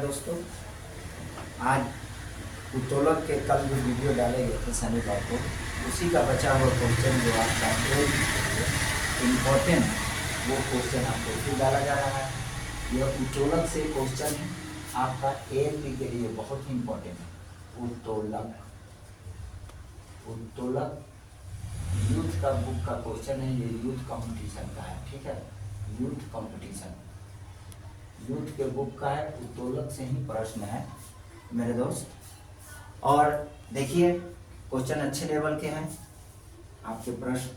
दोस्तों, आज उत्तोलन के कल जो वीडियो डाले गए थे शनिवार को, उसी का बचा हुआ क्वेश्चन जो आपका इम्पोर्टेंट वो क्वेश्चन आपको फिर डाला जा रहा है। यह उत्तोलन से क्वेश्चन आपका एएलपी के लिए बहुत ही इम्पोर्टेंट है। उत्तोलक यूथ का बुक का क्वेश्चन है, ये यूथ कंपटीशन का है। ठीक है, यूथ कंपटीशन यूथ के बुक का है, उत्तोलक से ही प्रश्न है मेरे दोस्त। और देखिए क्वेश्चन अच्छे लेवल के हैं, आपके प्रश्न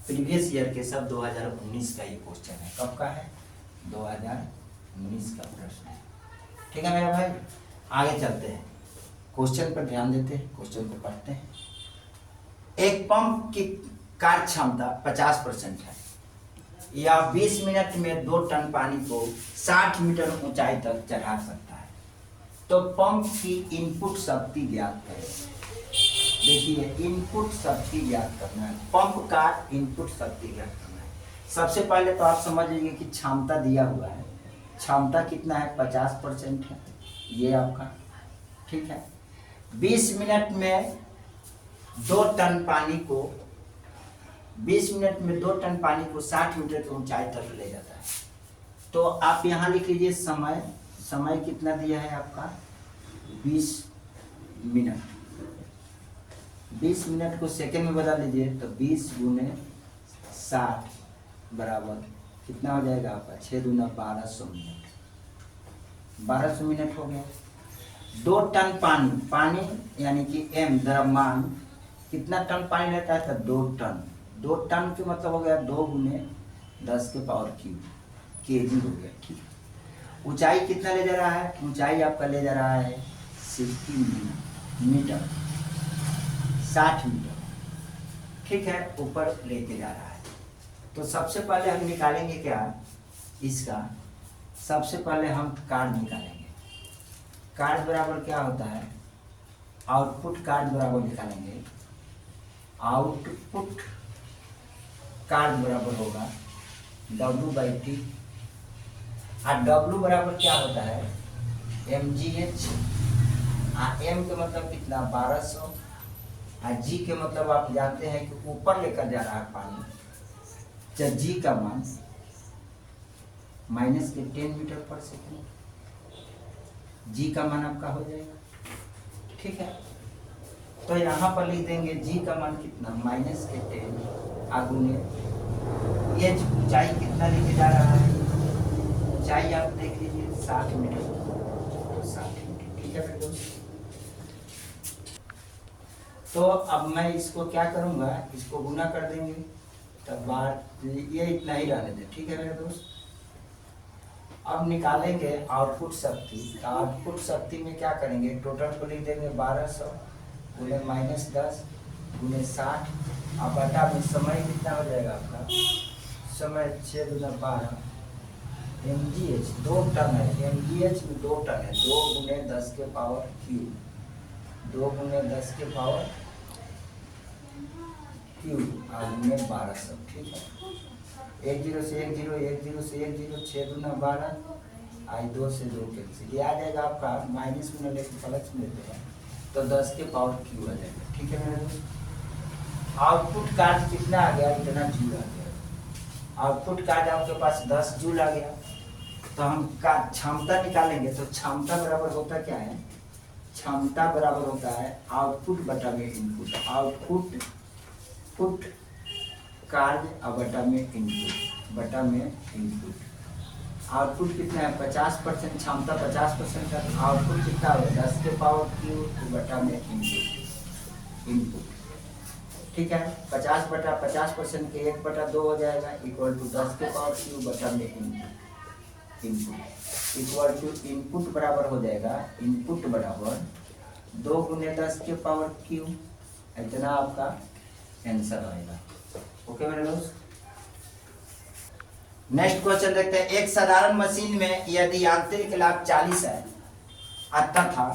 प्रीवियस ईयर के सब 2019 का ये क्वेश्चन है। कब का है? 2019 का प्रश्न है। ठीक है मेरा भाई, आगे चलते हैं, क्वेश्चन पर ध्यान देते हैं, क्वेश्चन को पढ़ते हैं। एक पंप की कार्य क्षमता 50% है या 20 मिनट में 2 टन पानी को 60 मीटर ऊंचाई तक चढ़ा सकता है, तो पंप की इनपुट शक्ति ज्ञात करें। देखिए इनपुट शक्ति ज्ञात करना है, पंप का इनपुट शक्ति ज्ञात करना है। सबसे पहले तो आप समझ लीजिए कि क्षमता दिया हुआ है, क्षमता कितना है? 50% है ये आपका। ठीक है, 20 मिनट में 2 टन पानी को 20 मिनट में 2 टन पानी को 60 मीटर की ऊंचाई तक ले जाता है। तो आप यहाँ लिख लीजिए समय कितना दिया है आपका? 20 मिनट। 20 मिनट को सेकंड में बदल लीजिए तो 20 गुने 60 बराबर कितना हो जाएगा आपका? 6 दूना 1200 मिनट। 1200 मिनट हो गया। 2 टन पानी यानी कि m द्रव्यमान कितना टन पानी लेता है? तो 2 टन। 2 टन के मतलब हो गया 2 गुने 10 के पावर क्यूब केजी हो गया। ठीक है, ऊंचाई कितना ले जा रहा है? ऊंचाई आपका ले जा रहा है 60 मीटर, 60 मीटर। ठीक है, ऊपर लेके जा रहा है। तो सबसे पहले हम निकालेंगे क्या इसका? सबसे पहले हम कार्ड निकालेंगे। कार्ड बराबर क्या होता है? आउटपुट कार्ड बराबर निकालेंगे। आउटपुट कार्ड बराबर होगा W/T, और W बराबर क्या होता है? mgh। m के मतलब कितना? 1200, और g के मतलब आप जानते हैं कि ऊपर लेकर जा रहा है पानी, तो g का मान -10 मीटर पर सेकेंड, g का मान आपका हो जाएगा। ठीक है, तो यहाँ पर लिख देंगे g का मान कितना? -10 आगुने ये ऊंचाई कितना लेके जा रहा है? ऊंचाई आप देख लीजिए 60 मीटर, तो 60 मीटर। ठीक है मेरे दोस्त, तो अब मैं इसको क्या करूंगा? इसको गुना कर देंगे, तब बार ये इतना ही रहने दें। ठीक है मेरे दोस्त, अब निकालेंगे आउटपुट शक्ति। आउटपुट शक्ति में क्या करेंगे? टोटल को लिख देंगे 1200 गुने -10 गुने 60, अब बटा में समय कितना हो जाएगा आपका? समय 6 दूना 12, mgh 2 टन है, mgh में 2 टन है, 2 गुने 10 के पावर क्यूब, 2 गुने 10 के पावर क्यूब और गुने 1200। ठीक है, 1 0 से 1 0, 1 0 से 1 0, 6 दूना 12, आई 2 से 2 कैंसिल, ये आ जाएगा आपका माइनस में लेकर प्लस में लेते हैं तो 10 के पावर क्यूब आ जाएगा। ठीक है मेरे दोस्त, आउटपुट कार्ड कितना आ गया? इतना जूल आ गया। आउटपुट कार्ड आपके पास 10 जूल आ गया, तो हम का क्षमता निकालेंगे। तो क्षमता बराबर होता क्या है? क्षमता बराबर होता है आउटपुट बटा में इनपुट। आउटपुट कार्ड और बटा में इनपुट। आउटपुट कितना है? 50%। क्षमता 50% है, आउटपुट कितना है? 10 के पावर क्यूब बटा में इनपुट। ठीक है, 50 बटा 50% के 1/2 हो जाएगा, इक्वल टू 10 के पावर क्यूब बटा में इनपुट इक्वल टू इनपुट बराबर हो जाएगा, इनपुट बराबर 2 गुने 10 के पावर क्यूब। इतना आपका आंसर आएगा। ओके मेरे दोस्त, नेक्स्ट क्वेश्चन देखते हैं। एक साधारण मशीन में यदि यांत्रिक लाभ 40 है तथा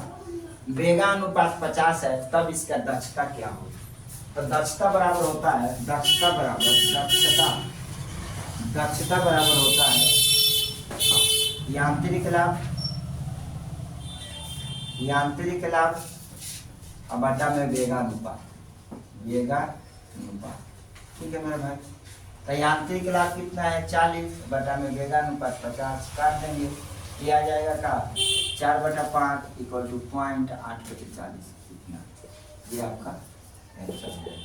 वेगानुपात 50 है, तब इसका दक्षता क्या होगी? तो दक्षता बराबर होता है, दक्षता बराबर होता है यांत्रिक लाभ यांत्रिक लाभ और बटा में वेगानुपात, ठीक है मेरे भाई। तो यांत्रिक लाभ कितना है 40 बटा में वेगानुपात 50, काट देंगे, ये आ जाएगा का 4/5 इक्वल टू 0.8/40, इतना, ये आपका आंसर है।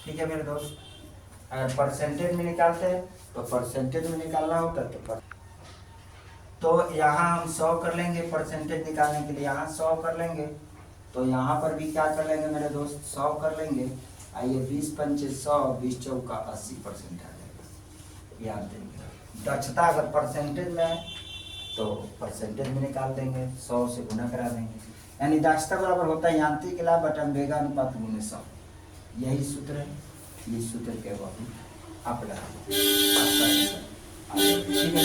ठीक है मेरे दोस्त, अगर परसेंटेज में निकालते हैं तो परसेंटेज में निकालना होता तो यहाँ हम 100 कर लेंगे, परसेंटेज निकालने के लिए यहाँ 100 कर लेंगे, तो यहाँ पर भी क्या कर लेंगे मेरे दोस्त 100 कर लेंगे। आइए 20 पंचे 100, 20 चौका 80% आ जाएगा। याद देंगे दक्षता अगर परसेंटेज में है तो परसेंटेज में निकाल देंगे, 100 से गुना करा देंगे, यानी दक्षता बराबर होता है यांत्रिक लाभ बटा वेगानुपात गुने 100। यही सूत्र है, इस सूत्र के बाद आप लगा, ठीक है।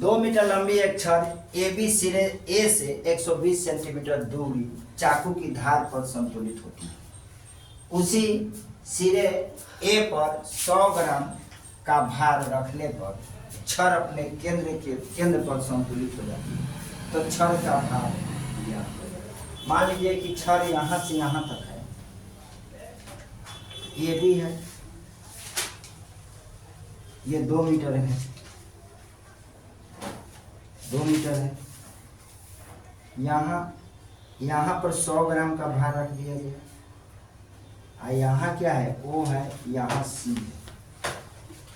2 मीटर लंबी एक छड़ ए बी सिरे ए से 120 सेंटीमीटर दूरी चाकू की धार पर संतुलित होती है। उसी सिरे ए पर 100 ग्राम का भार रखने पर छड़ अपने केंद्र पर संतुलित हो जाती है। तो छड़ का भार मान लीजिए कि छड़ यहाँ से यहाँ तक है, ये भी है, ये 2 मीटर है, 2 मीटर है। यहाँ पर 100 ग्राम का भार रख दिया गया। यहाँ क्या है, O है, यहाँ C है,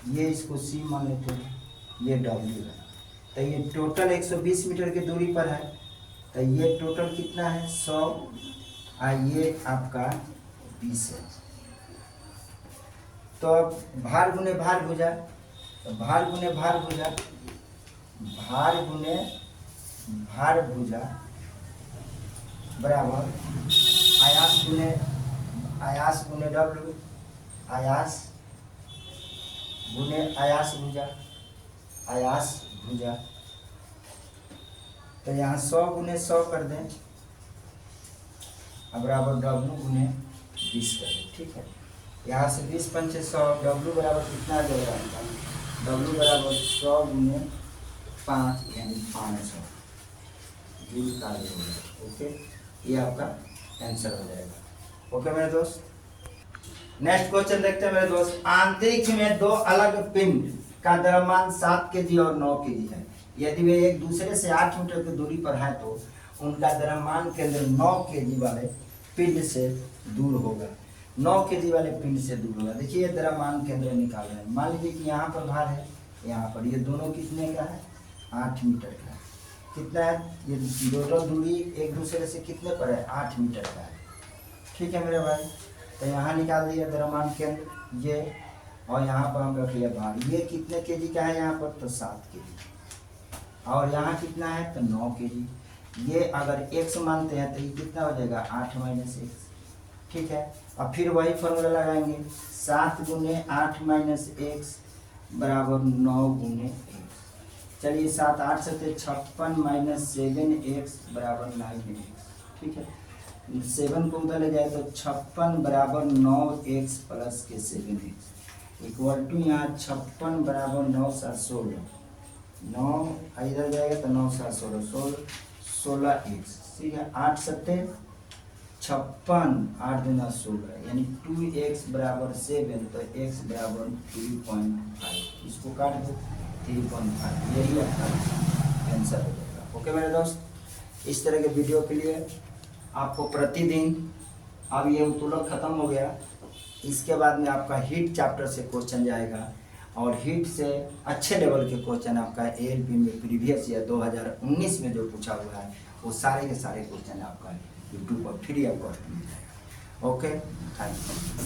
ये इसको C मान लेते हैं, ये W है। तो ये टोटल 120 मीटर की दूरी पर है, तो ये टोटल कितना है 100, ये आपका 20 है। तो अब भार गुने भार भुजा, तो भार गुने भार भुजा, भार गुने भार भुजा बराबर आयास गुने W, आयास गुने आयास भुजा। तो यहाँ 100 गुने 100 कर दें, अब बराबर W गुने 20 कर दें, ठीक है। यहाँ से 20 पंचे 100, W बराबर कितना आ जाएगा, W बराबर 100 गुने 5 यानी 500 जूल कार्य हो जाएगा। ओके, ये आपका आंसर हो जाएगा। ओके मेरे दोस्त, नेक्स्ट क्वेश्चन देखते हैं मेरे दोस्त। अंतरिक्ष में 2 अलग पिंड का द्रव्यमान 7 kg और 9 kg है। यदि वे एक दूसरे से 8 मीटर की दूरी पर है तो उनका द्रव्यमान केंद्र 9 kg वाले पिंड से दूर होगा। 9 kg वाले पिंड से दूर होगा। देखिए द्रव्यमान केंद्र निकाल रहे हैं। मान लीजिए कि यहाँ पर भार है, यहाँ पर, ये दोनों कितने का है 8 मीटर का है। कितना है, ये दोनों दूरी एक दूसरे से कितने पर है 8 मीटर का है। ठीक है मेरे भाई, तो यहाँ निकाल दिया द्रव्यमान केंद्र ये, और यहाँ पर हम रख लिया भार। ये कितने केजी का है यहाँ पर, तो 7 kg, और यहाँ कितना है तो 9 kg। ये अगर x मानते हैं तो ये कितना हो जाएगा 8 - x, ठीक है। अब फिर वही फॉर्मूला लगाएंगे, 7 गुने 8 - x बराबर 9 गुने x। चलिए 7 8 से 56 - 7x बराबर 9x, ठीक है। 7 को उधर ले जाए तो 56 बराबर 9x प्लस के 7x इक्वल टू यहाँ 56 बराबर 9 × 7 = 16, 9 इधर जाएगा तो 9 × 7 = 16x, ठीक है। 8 × 7 = 56, 8 × 2 = 16, यानी 2x बराबर 7, तो x बराबर 3.5, इसको काट दो 3.5, यही आपका आंसर हो जाएगा। ओके मेरे दोस्त, इस तरह के वीडियो के लिए आपको प्रतिदिन, अब ये उत्तोलन खत्म हो गया, इसके बाद में आपका हीट चैप्टर से क्वेश्चन जाएगा, और हीट से अच्छे लेवल के क्वेश्चन आपका ALP में प्रीवियस ईयर 2019 में जो पूछा हुआ है वो सारे के सारे क्वेश्चन आपका यूट्यूब पर फ्री ऑफ कॉस्ट मिल जाएगा। Okay, thank you.